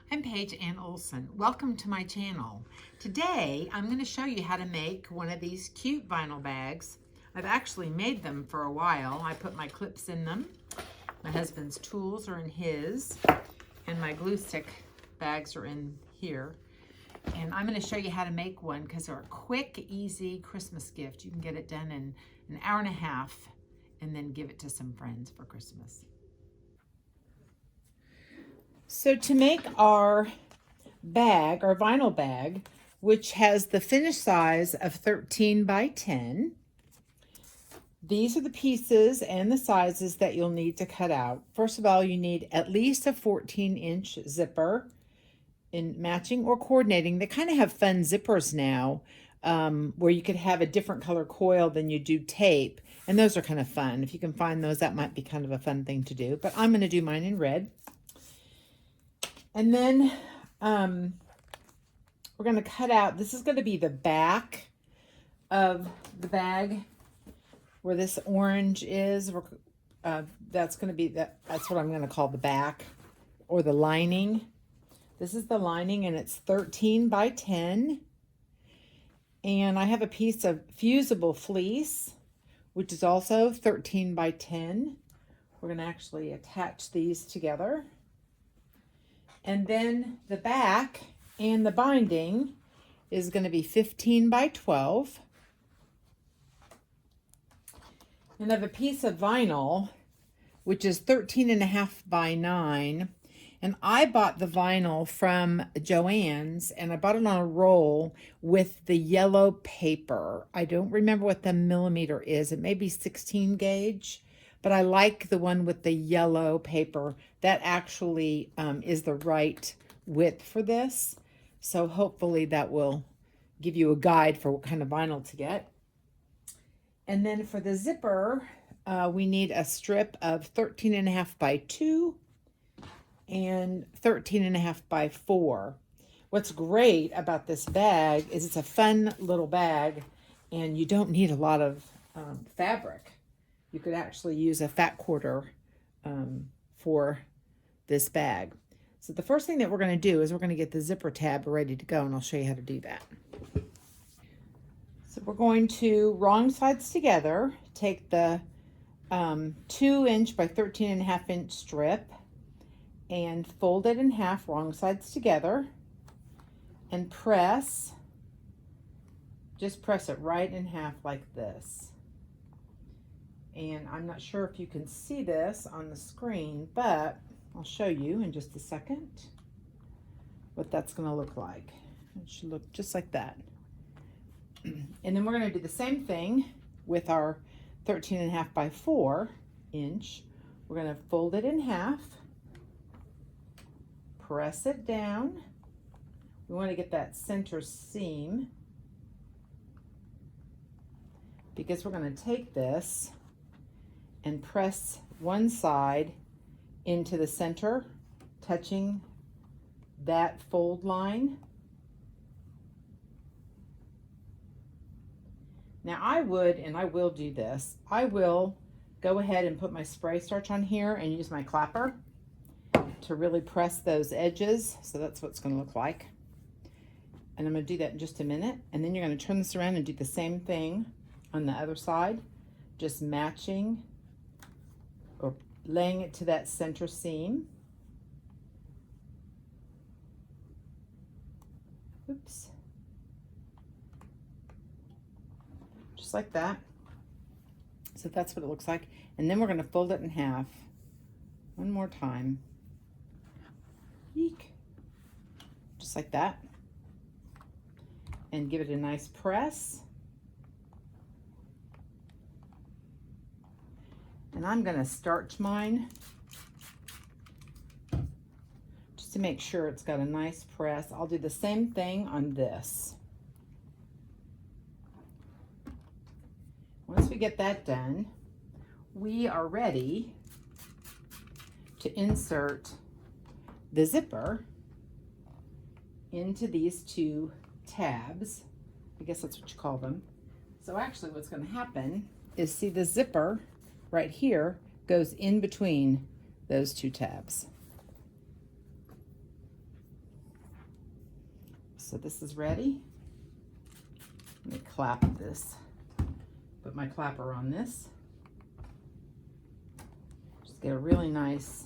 I'm Paige Ann Olson. Welcome to my channel. Today I'm going to show you how to make one of these cute vinyl bags. I've actually made them for a while. I put my clips in them. My husband's tools are in his, and my glue stick bags are in here. And I'm going to show you how to make one because they're a quick, easy Christmas gift. You can get it done in an hour and a half and then give it to some friends for Christmas. So to make our bag, our vinyl bag, which has the finished size of 13 by 10, these are the pieces and the sizes that you'll need to cut out. First of all, you need at least a 14-inch zipper in matching or coordinating. They kind of have fun zippers now where you could have a different color coil than you do tape. And those are kind of fun. If you can find those, that might be kind of a fun thing to do. But I'm going to do mine in red. And then we're going to cut out, this is going to be the back of the bag where this orange is. That's going to be, that's what I'm going to call the back or the lining. This is the lining and it's 13 by 10. And I have a piece of fusible fleece, which is also 13 by 10. We're going to actually attach these together. And then the back and the binding is going to be 15 by 12. And I have a piece of vinyl, which is 13.5 by 9. And I bought the vinyl from Joann's, and I bought it on a roll with the yellow paper. I don't remember what the millimeter is. It may be 16 gauge. But I like the one with the yellow paper. That actually is the right width for this. So hopefully that will give you a guide for what kind of vinyl to get. And then for the zipper, we need a strip of 13.5 by 2 and 13.5 by 4. What's great about this bag is it's a fun little bag and you don't need a lot of fabric. You could actually use a fat quarter for this bag. So the first thing that we're going to do is we're going to get the zipper tab ready to go, and I'll show you how to do that. So we're going to wrong sides together, take the 2-inch by 13.5-inch strip and fold it in half, wrong sides together, and press, just press it right in half like this. And I'm not sure if you can see this on the screen, but I'll show you in just a second what that's going to look like. It should look just like that. And then we're going to do the same thing with our 13.5 by 4 inch. We're going to fold it in half, press it down. We want to get that center seam because we're going to take this and press one side into the center, touching that fold line. Now I would, and I will do this, I will go ahead and put my spray starch on here and use my clapper to really press those edges. So that's what it's going to look like. And I'm going to do that in just a minute. And then you're going to turn this around and do the same thing on the other side, just matching or laying it to that center seam. Oops. Just like that. So that's what it looks like. And then we're going to fold it in half one more time. Eek. Just like that. And give it a nice press. And I'm going to starch mine just to make sure it's got a nice press. I'll do the same thing on this. Once we get that done, we are ready to insert the zipper into these two tabs. I guess that's what you call them. So actually what's going to happen is, see, the zipper right here goes in between those two tabs. So this is ready. Let me clap this. Put my clapper on this. Just get a really nice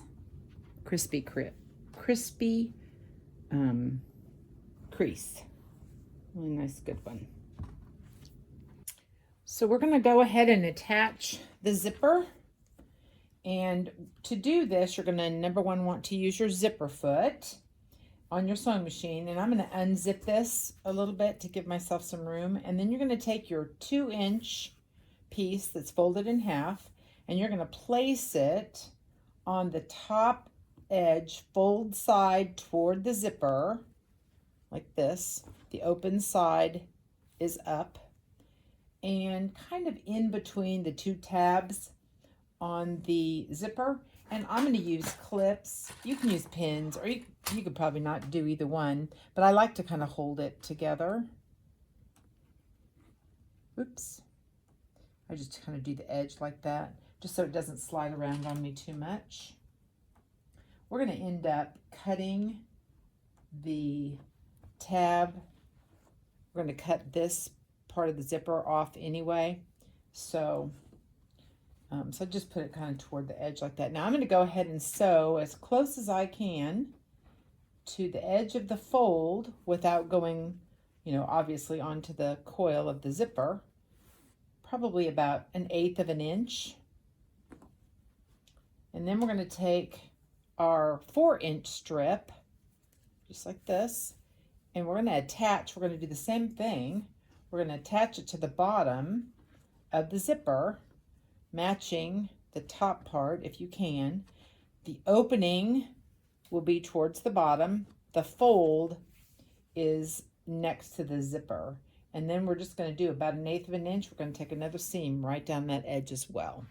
crispy crease. Really nice, good one. So we're going to go ahead and attach the zipper. And to do this, you're going to, number one, want to use your zipper foot on your sewing machine. And I'm going to unzip this a little bit to give myself some room. And then you're going to take your 2-inch piece that's folded in half, and you're going to place it on the top edge, fold side toward the zipper, like this. The open side is up, and kind of in between the 2 tabs on the zipper. And I'm going to use clips. You can use pins, or you could probably not do either one, but I like to kind of hold it together. Oops. I just kind of do the edge like that, just so it doesn't slide around on me too much. We're going to end up cutting the tab. We're going to cut this part of the zipper off anyway. So I just put it kind of toward the edge like that. Now I'm going to go ahead and sew as close as I can to the edge of the fold without going, you know, obviously onto the coil of the zipper. Probably about 1/8 of an inch. And then we're going to take our 4-inch strip, just like this, and we're going to attach, we're going to do the same thing. We're going to attach it to the bottom of the zipper, matching the top part if you can. The opening will be towards the bottom. The fold is next to the zipper. And then we're just going to do about 1/8 of an inch. We're going to take another seam right down that edge as well.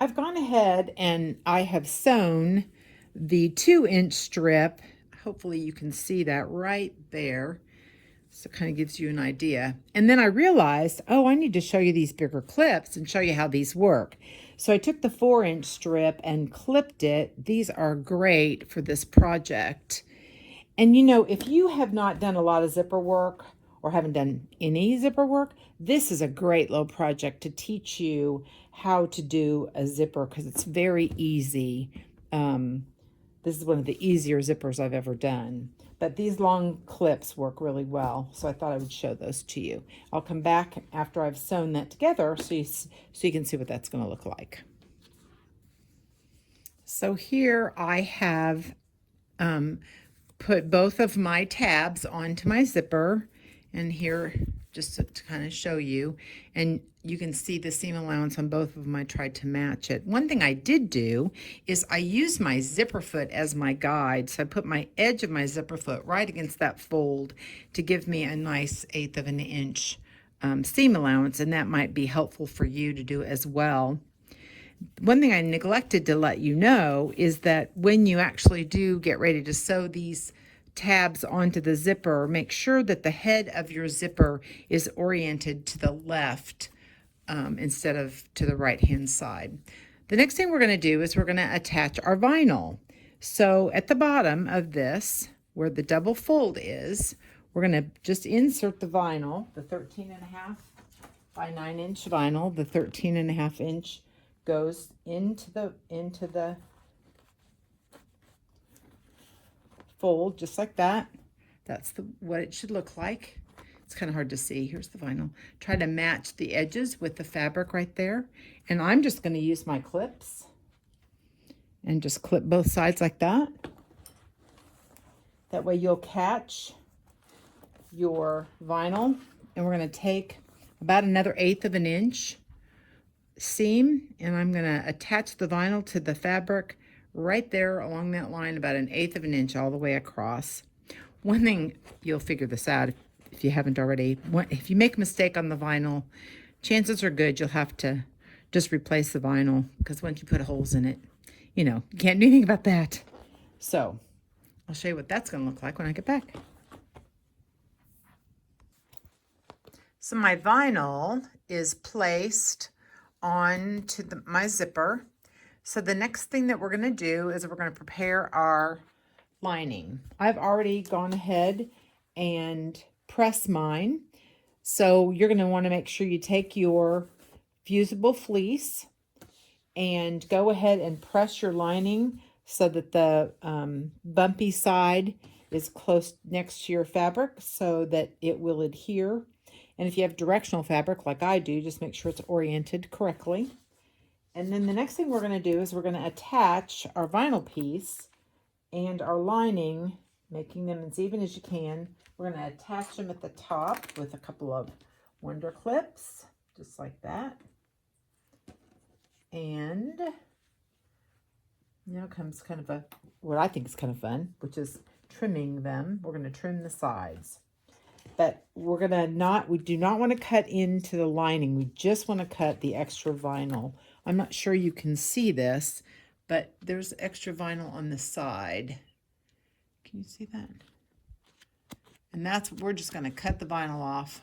I've gone ahead and I have sewn the 2-inch strip. Hopefully you can see that right there. So it kind of gives you an idea. And then I realized, oh, I need to show you these bigger clips and show you how these work. So I took the 4-inch strip and clipped it. These are great for this project. And you know, if you have not done a lot of zipper work or haven't done any zipper work, this is a great little project to teach you how to do a zipper, because it's very easy. This is one of the easier zippers I've ever done. But these long clips work really well, so I thought I would show those to you. I'll come back after I've sewn that together so you can see what that's going to look like. So here I have put both of my tabs onto my zipper, and here just to kind of show you, and you can see the seam allowance on both of them. I tried to match it. One thing I did do is I used my zipper foot as my guide. So I put my edge of my zipper foot right against that fold to give me a nice 1/8 of an inch seam allowance, and that might be helpful for you to do as well. One thing I neglected to let you know is that when you actually do get ready to sew these tabs onto the zipper, make sure that the head of your zipper is oriented to the left instead of to the right hand side. The next thing we're going to do is we're going to attach our vinyl. So at the bottom of this, where the double fold is, we're going to just insert the vinyl, the 13.5 by 9-inch vinyl. The 13.5 inch goes into the fold just like that. That's what it should look like. It's kind of hard to see. Here's the vinyl. Try to match the edges with the fabric right there. And I'm just going to use my clips and just clip both sides like that. That way you'll catch your vinyl. And we're going to take about another 1/8 of an inch seam, and I'm going to attach the vinyl to the fabric right there along that line, about 1/8 of an inch all the way across. One thing, you'll figure this out if you haven't already, if you make a mistake on the vinyl, chances are good you'll have to just replace the vinyl, because once you put holes in it, you know, you can't do anything about that. So I'll show you what that's going to look like when I get back. So my vinyl is placed onto my zipper. So the next thing that we're going to do is we're going to prepare our lining. I've already gone ahead and pressed mine. So you're going to want to make sure you take your fusible fleece and go ahead and press your lining so that the bumpy side is close next to your fabric so that it will adhere. And if you have directional fabric like I do, just make sure it's oriented correctly. And then the next thing we're going to do is we're going to attach our vinyl piece and our lining, making them as even as you can. We're going to attach them at the top with a couple of wonder clips, just like that. And now comes kind of what I think is kind of fun, which is trimming them. We're going to trim the sides. But we do not want to cut into the lining. We just want to cut the extra vinyl. I'm not sure you can see this, but there's extra vinyl on the side. Can you see that? And we're just going to cut the vinyl off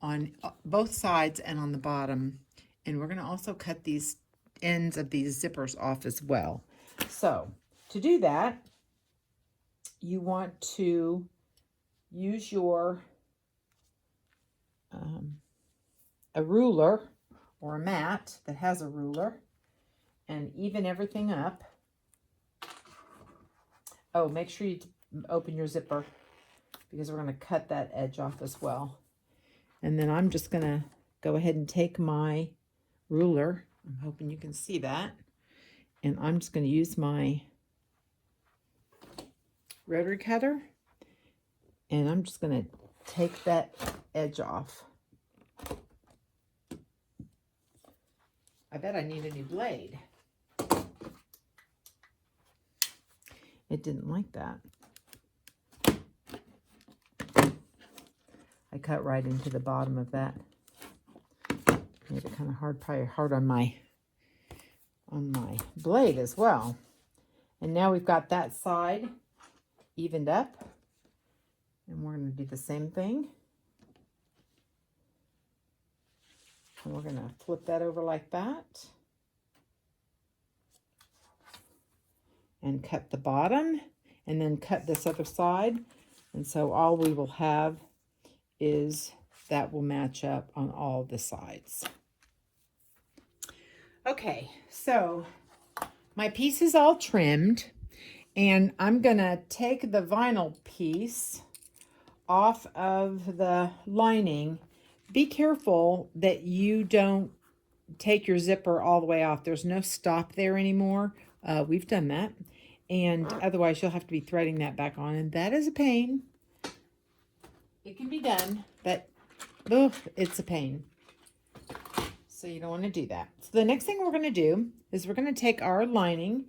on both sides and on the bottom. And we're going to also cut these ends of these zippers off as well. So to do that, you want to use your a ruler or a mat that has a ruler and even everything up. Oh, make sure you open your zipper because we're going to cut that edge off as well. And then I'm just going to go ahead and take my ruler. I'm hoping you can see that. And I'm just going to use my rotary cutter. And I'm just going to take that edge off. I bet I need a new blade. It didn't like that. I cut right into the bottom of that. Made it kind of hard, probably hard on my blade as well. And now we've got that side evened up. And we're going to do the same thing. And we're going to flip that over like that. And cut the bottom. And then cut this other side. And so all we will have is that will match up on all the sides. Okay, so my piece is all trimmed. And I'm going to take the vinyl piece off of the lining. Be careful that you don't take your zipper all the way off. There's no stop there anymore. We've done that. And otherwise you'll have to be threading that back on. And that is a pain. It can be done, but it's a pain. So you don't want to do that. So the next thing we're going to do is we're going to take our lining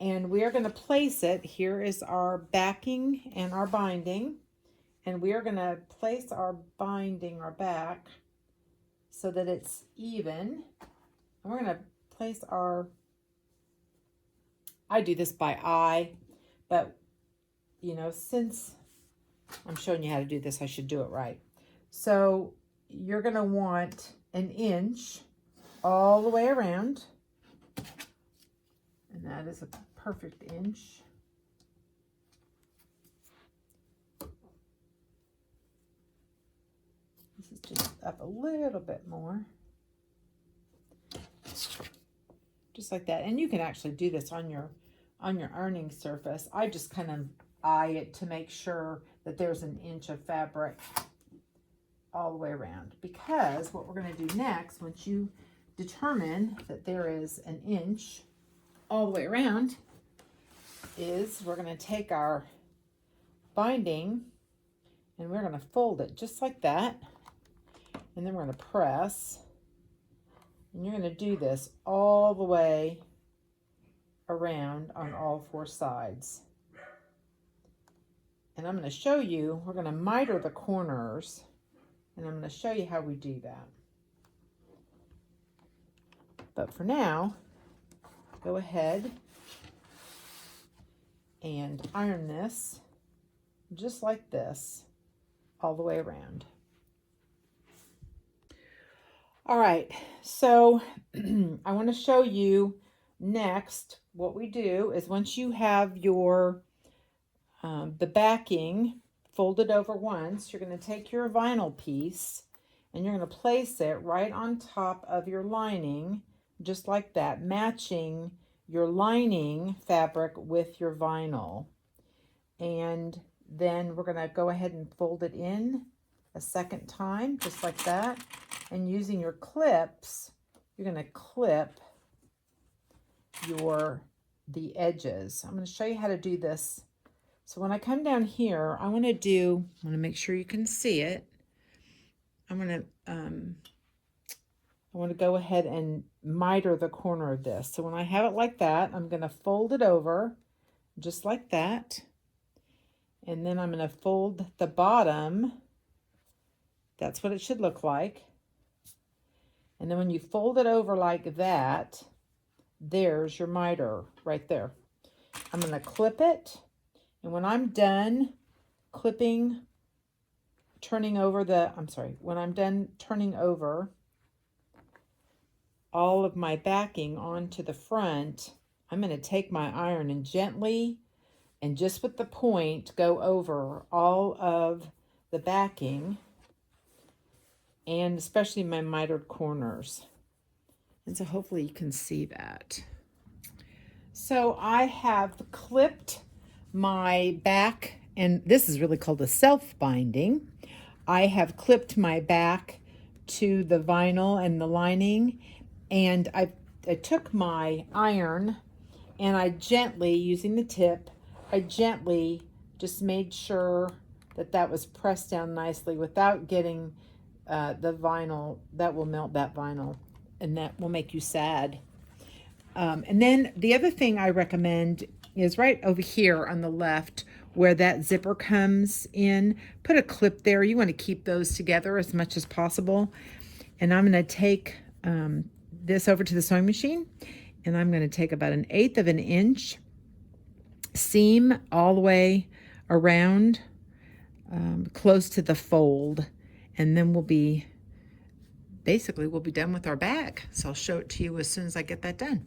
and we are going to place it. Here is our backing and our binding. And we are going to place our binding, our back, so that it's even. And we're going to place I do this by eye, but, you know, since I'm showing you how to do this, I should do it right. So you're going to want 1 inch all the way around. And that is a perfect inch. This is just up a little bit more. Just like that. And you can actually do this on your ironing surface. I just kind of eye it to make sure that there's 1 inch of fabric all the way around. Because what we're going to do next, once you determine that there is 1 inch all the way around, is we're going to take our binding and we're going to fold it just like that. And then we're going to press. And you're going to do this all the way around on all 4 sides. And I'm going to show you, we're going to miter the corners. And I'm going to show you how we do that. But for now, go ahead and iron this just like this all the way around. All right, so I want to show you next what we do is once you have your the backing folded over once. You're going to take your vinyl piece and you're going to place it right on top of your lining, just like that, matching your lining fabric with your vinyl. And then we're going to go ahead and fold it in a second time, just like that. And using your clips, you're going to clip the edges. I'm going to show you how to do this. So when I come down here, I want to make sure you can see it. I want to go ahead and miter the corner of this. So when I have it like that, I'm going to fold it over just like that. And then I'm going to fold the bottom. That's what it should look like. And then when you fold it over like that, there's your miter right there. I'm going to clip it. And when I'm done clipping, when I'm done turning over all of my backing onto the front, I'm going to take my iron and gently, and just with the point, go over all of the backing, and especially my mitered corners. And so hopefully you can see that. So I have clipped my back, and this is really called a self-binding. I have clipped my back to the vinyl and the lining, and I took my iron and I gently, using the tip, I gently just made sure that that was pressed down nicely without getting the vinyl. That will melt that vinyl, and that will make you sad. And then the other thing I recommend is right over here on the left where that zipper comes in. Put a clip there. You want to keep those together as much as possible. And I'm going to take this over to the sewing machine, and I'm going to take about 1/8 of an inch seam all the way around close to the fold, and then we'll be done with our bag. So I'll show it to you as soon as I get that done.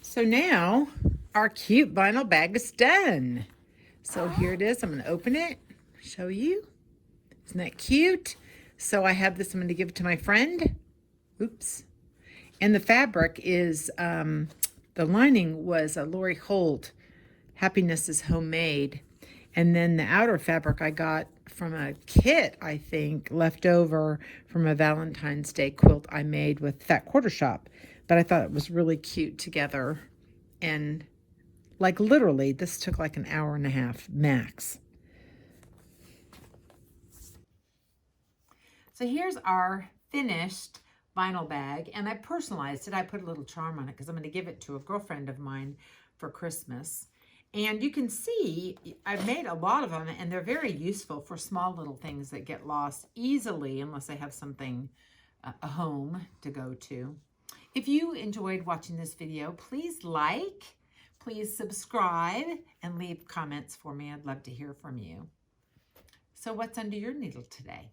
So now our cute vinyl bag is done. So here it is. I'm going to open it, show you. Isn't that cute? So I have this. I'm going to give it to my friend. Oops. And the fabric is, the lining was a Lori Holt, Happiness is Homemade. And then the outer fabric I got from a kit, I think, left over from a Valentine's Day quilt I made with Fat Quarter Shop. But I thought it was really cute together. And like literally, this took like an hour and a half max. So here's our finished vinyl bag, and I personalized it. I put a little charm on it because I'm going to give it to a girlfriend of mine for Christmas. And you can see I've made a lot of them, and they're very useful for small little things that get lost easily unless I have something, a home to go to. If you enjoyed watching this video, please like, please subscribe, and leave comments for me. I'd love to hear from you. So what's under your needle today?